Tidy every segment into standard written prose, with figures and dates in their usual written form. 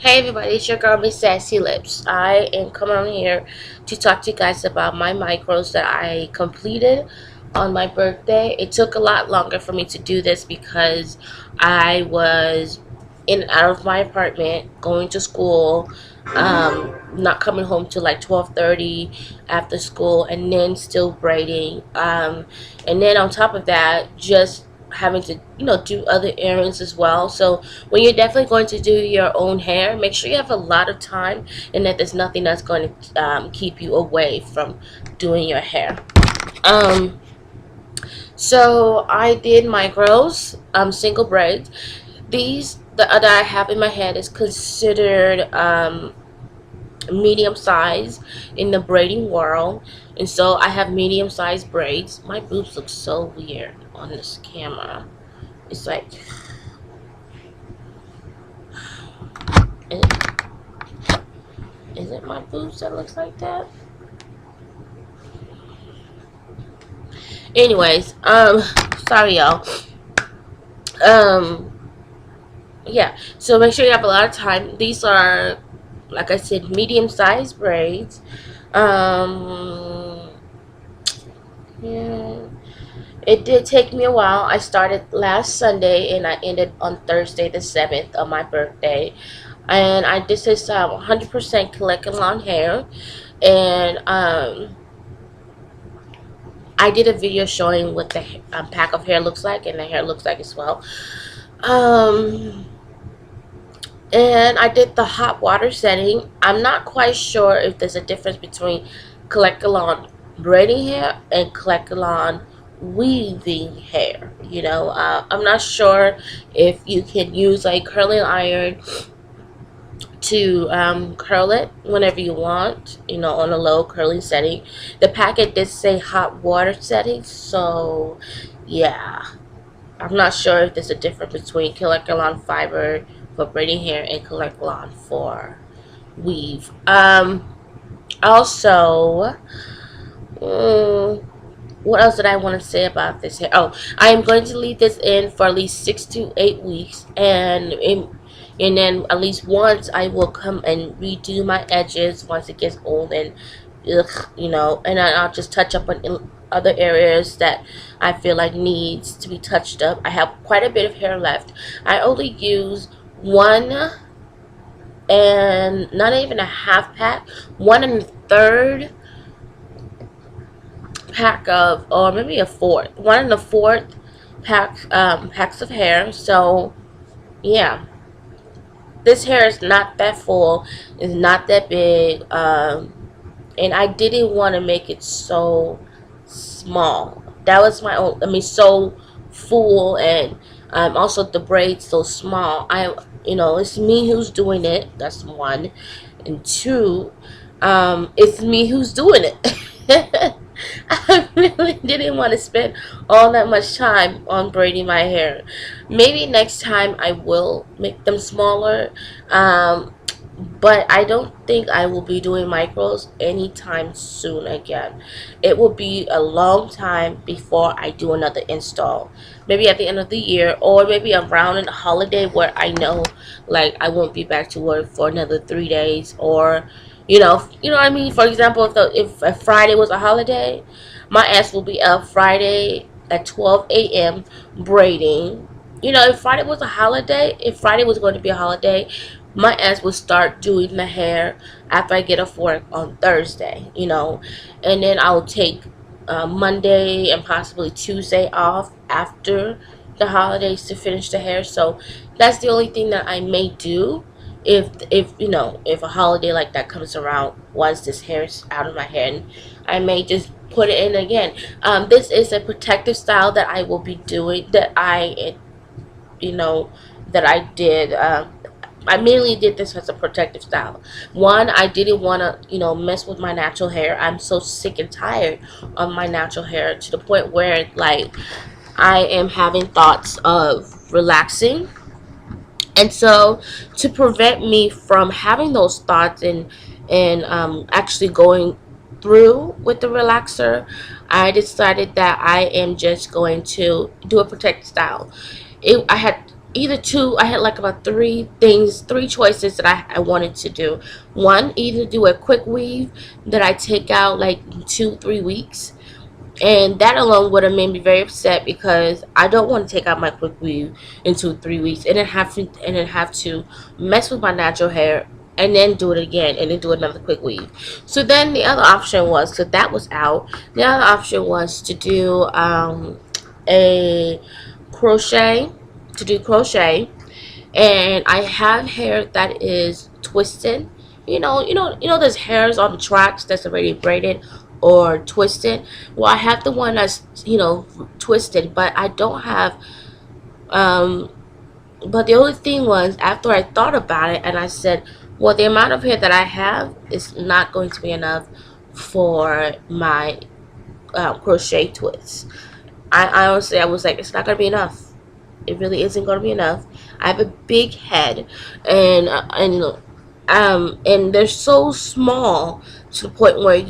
Hey everybody, it's your girl Miss Sassy Lips. I am coming on here to talk to you guys about my micros that I completed on my birthday. It took a lot longer for me to do this because I was in and out of my apartment, going to school, not coming home till like 12:30 after school, and then still braiding. And then on top of that, just having to do other errands as well. So when you're definitely going to do your own hair, make sure you have a lot of time and that there's nothing that's going to keep you away from doing your hair. um so I did micros, single braids. These the other I have in my head is considered medium size in the braiding world, and so I have medium sized braids. My boobs look so weird on this camera. It's like, is it my boobs that looks like that? Anyways, sorry y'all. Um, yeah. So make sure you have a lot of time. These are, like I said, medium-sized braids. Um, yeah. It did take me a while. I started last Sunday and I ended on Thursday the 7th of my birthday. And I did this 100% Collectalon hair. And I did a video showing what the pack of hair looks like and the hair looks like as well. And I did the hot water setting. I'm not quite sure if there's a difference between Collectalon braiding hair and Collectalon weaving hair. I'm not sure if you can use a curling iron to curl it whenever you want, on a low curling setting. The packet did say hot water setting, so yeah, I'm not sure if there's a difference between Collectalon fiber for braiding hair and Collectalon for weave. Also, what else did I want to say about this hair? Oh, I am going to leave this in for at least 6 to 8 weeks, and then at least once I will come and redo my edges once it gets old and and I'll just touch up on other areas that I feel like needs to be touched up. I have quite a bit of hair left. I only use one and not even a half pack, 1 1/3 pack of, or maybe a fourth, 1 1/4 packs of hair. So yeah, this hair is not that full, it's not that big, and I didn't want to make it so small. That was my own, so full, and also the braids so small. It's me who's doing it. That's one, and two, it's me who's doing it. I really didn't want to spend all that much time on braiding my hair. Maybe next time I will make them smaller, but I don't think I will be doing micros anytime soon again. It will be a long time before I do another install. Maybe at the end of the year, or maybe around a holiday where I know, like, I won't be back to work for another 3 days, or what I mean. For example, if a Friday was a holiday, my ass will be up Friday at 12 a.m. braiding. If Friday was a holiday, if Friday was going to be a holiday, my ass would start doing the hair after I get off work on Thursday, and then I'll take Monday and possibly Tuesday off after the holidays to finish the hair. So that's the only thing that I may do if a holiday like that comes around once this hair is out of my hair. And I may just put it in again. This is a protective style that I will be doing, that I did. I mainly did this as a protective style. One, I didn't want to, mess with my natural hair. I'm so sick and tired of my natural hair, to the point where, like, I am having thoughts of relaxing. And so, to prevent me from having those thoughts and actually going through with the relaxer, I decided that I am just going to do a protective style. I had either two. I had like about three choices that I wanted to do. One, either do a quick weave that I take out like 2-3 weeks, and that alone would have made me very upset because I don't want to take out my quick weave in 2-3 weeks and then have to mess with my natural hair and then do it again and then do another quick weave. So then the other option was, so that was out. The other option was to do a crochet, and I have hair that is twisted. There's hairs on the tracks that's already braided or twisted. Well, I have the one that's twisted, but I don't have. But the only thing was, after I thought about it, and I said, well, the amount of hair that I have is not going to be enough for my crochet twists. I honestly, I was like, it's not gonna be enough. It really isn't gonna be enough. I have a big head, and they're so small to the point where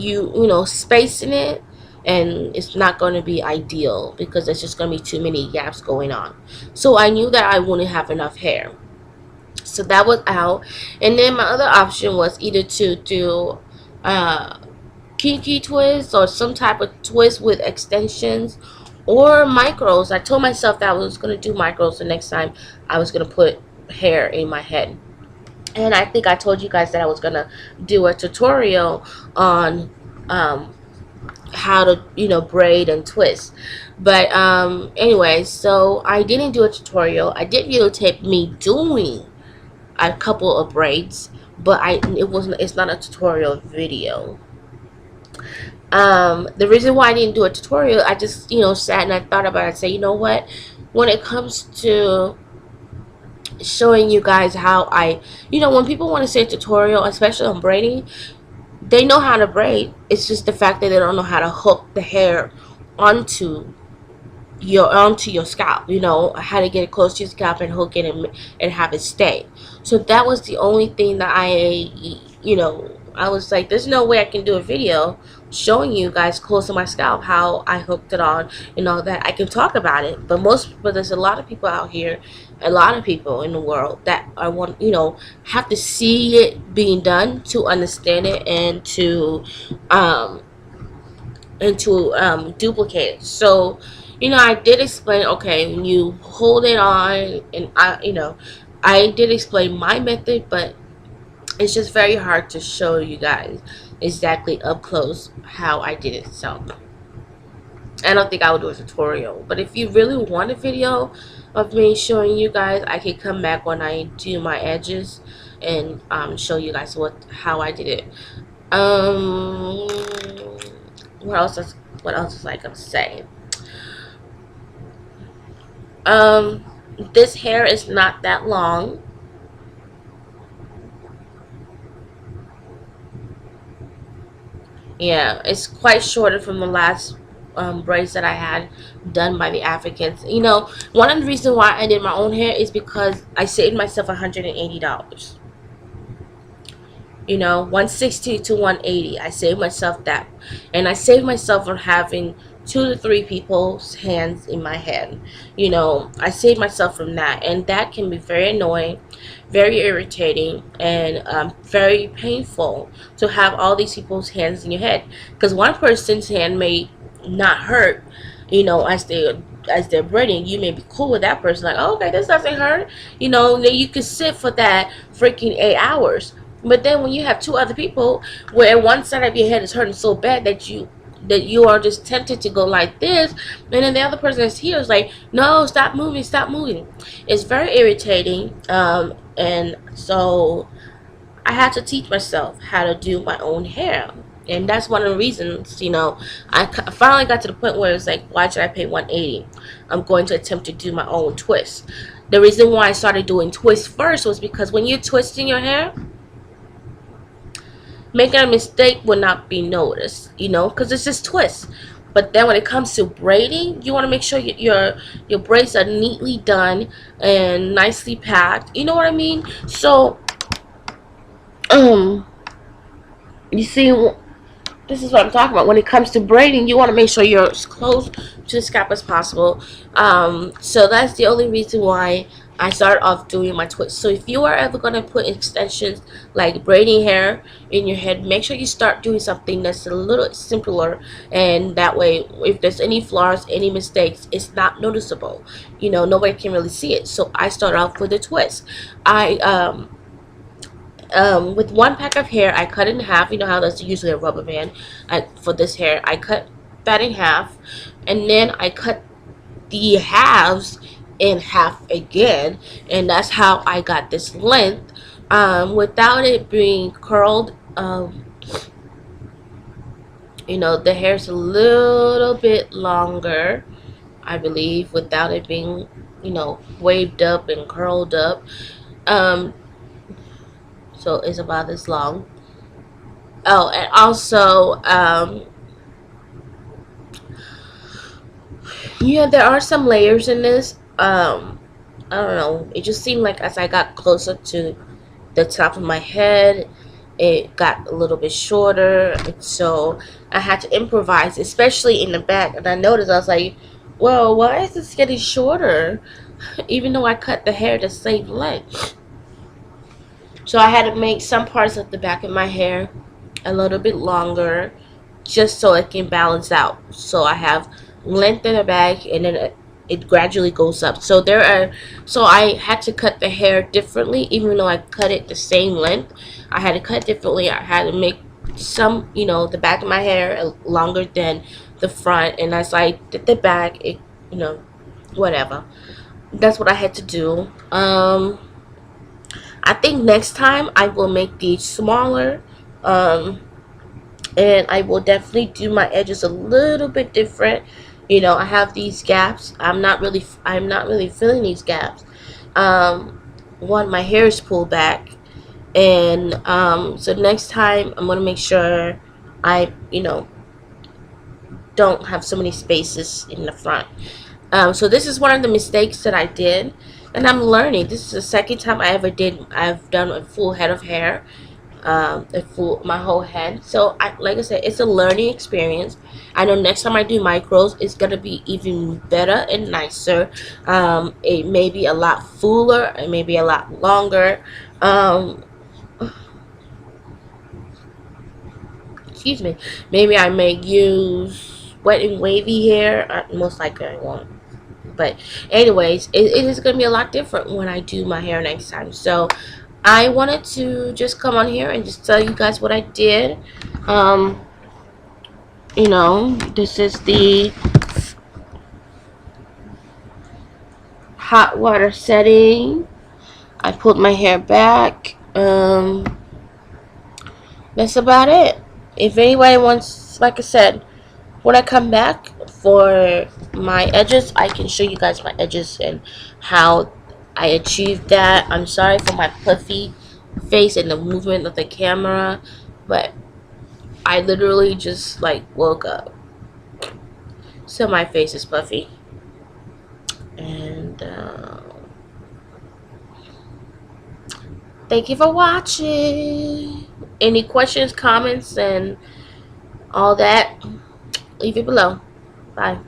spacing it, and it's not going to be ideal because there's just going to be too many gaps going on. So I knew that I wouldn't have enough hair, so that was out. And then my other option was either to do kinky twist or some type of twist with extensions or micros. I told myself that I was going to do micros the next time I was going to put hair in my head. And I think I told you guys that I was going to do a tutorial on how to braid and twist. But anyway, so I didn't do a tutorial. I did videotape me doing a couple of braids, but it's not a tutorial video. The reason why I didn't do a tutorial, I just sat and I thought about it and said, you know what, when it comes to showing you guys how when people want to say tutorial, especially on braiding, they know how to braid. It's just the fact that they don't know how to hook the hair onto your scalp, how to get it close to your scalp and hook it and have it stay. So that was the only thing that I was like, there's no way I can do a video showing you guys close to my scalp how I hooked it on and all that. I can talk about it, but there's a lot of people out here, a lot of people in the world that have to see it being done to understand it and to duplicate it. So I did explain, okay, when you hold it on, and I did explain my method, but it's just very hard to show you guys exactly up close how I did it. So I don't think I would do a tutorial, but if you really want a video of me showing you guys, I can come back when I do my edges and show you guys how I did it. What else is I gonna say? This hair is not that long. Yeah, it's quite shorter from the last braids that I had done by the Africans. One of the reasons why I did my own hair is because I saved myself $180. $160 to $180. I saved myself that, and I saved myself from having 2 to 3 people's hands in my head. I saved myself from that, and that can be very annoying, very irritating, and very painful to have all these people's hands in your head, because one person's hand may not hurt, as they're braiding. You may be cool with that person, like, oh, okay, this doesn't hurt, then you could sit for that freaking 8 hours. But then when you have 2 other people where one side of your head is hurting so bad that you are just tempted to go like this, and then the other person is here is like, no, stop moving. It's very irritating, and so I had to teach myself how to do my own hair. And that's one of the reasons, I finally got to the point where it's like, why should I pay $180? I'm going to attempt to do my own twist. The reason why I started doing twists first was because when you're twisting your hair, making a mistake will not be noticed, because it's just twists. But then when it comes to braiding, you want to make sure your braids are neatly done and nicely packed. You know what I mean? So, you see, this is what I'm talking about. When it comes to braiding, you want to make sure you're as close to the scalp as possible. So that's the only reason why I started off doing my twists. So if you are ever going to put extensions like braiding hair in your head, make sure you start doing something that's a little simpler, and that way if there's any flaws, any mistakes, it's not noticeable. You know, nobody can really see it. So I start off with a twist. I with one pack of hair, I cut it in half. You know how that's usually a rubber band. For this hair, I cut that in half, and then I cut the halves in half again, and that's how I got this length without it being curled. You know, the hair's a little bit longer, I believe, without it being, you know, waved up and curled up. So it's about this long. Oh, and also yeah, there are some layers in this. I don't know, it just seemed like as I got closer to the top of my head, it got a little bit shorter, and so I had to improvise, especially in the back. And I noticed, I was like, whoa, why is this getting shorter even though I cut the hair the same length? So I had to make some parts of the back of my hair a little bit longer, just so it can balance out. So I have length in the back, and then it gradually goes up. So I had to cut the hair differently, even though I cut it the same length. I had to cut differently. I had to make some, you know, the back of my hair longer than the front, and as I did the back, it, you know, whatever. That's what I had to do. I think next time I will make these smaller. And I will definitely do my edges a little bit different. You know, I have these gaps. I'm not really filling these gaps. One, my hair is pulled back, and so next time I'm gonna make sure I, you know, don't have so many spaces in the front. So this is one of the mistakes that I did, and I'm learning. This is the second time I've done a full head of hair. My whole head. So like I said, it's a learning experience. I know next time I do micros, it's gonna be even better and nicer. It may be a lot fuller, it may be a lot longer. Excuse me. Maybe I may use wet and wavy hair. Most likely I won't. But anyways, it is gonna be a lot different when I do my hair next time. So I wanted to just come on here and just tell you guys what I did. You know, this is the hot water setting. I pulled my hair back. That's about it. If anybody wants, like I said, when I come back for my edges, I can show you guys my edges and how I achieved that. I'm sorry for my puffy face and the movement of the camera, but I literally just like woke up, so my face is puffy. And thank you for watching. Any questions, comments, and all that, leave it below. Bye.